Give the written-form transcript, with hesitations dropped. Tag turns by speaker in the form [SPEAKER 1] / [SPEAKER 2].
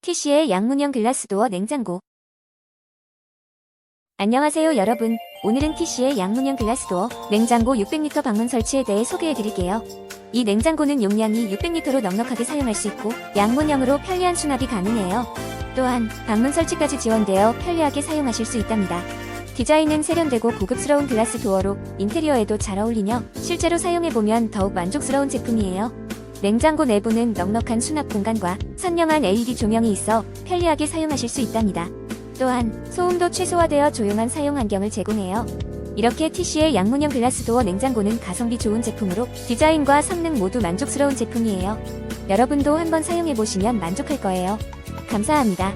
[SPEAKER 1] TC의 양문형 글라스도어 냉장고. 안녕하세요 여러분. 오늘은 TC의 양문형 글라스도어 냉장고 600L 방문 설치에 대해 소개해드릴게요. 이 냉장고는 용량이 600L로 넉넉하게 사용할 수 있고 양문형으로 편리한 수납이 가능해요. 또한 방문 설치까지 지원되어 편리하게 사용하실 수 있답니다. 디자인은 세련되고 고급스러운 글라스 도어로 인테리어에도 잘 어울리며 실제로 사용해보면 더욱 만족스러운 제품이에요. 냉장고 내부는 넉넉한 수납 공간과 선명한 LED 조명이 있어 편리하게 사용하실 수 있답니다. 또한 소음도 최소화되어 조용한 사용 환경을 제공해요. 이렇게 TC의 양문형 글라스 도어 냉장고는 가성비 좋은 제품으로 디자인과 성능 모두 만족스러운 제품이에요. 여러분도 한번 사용해보시면 만족할 거예요. 감사합니다.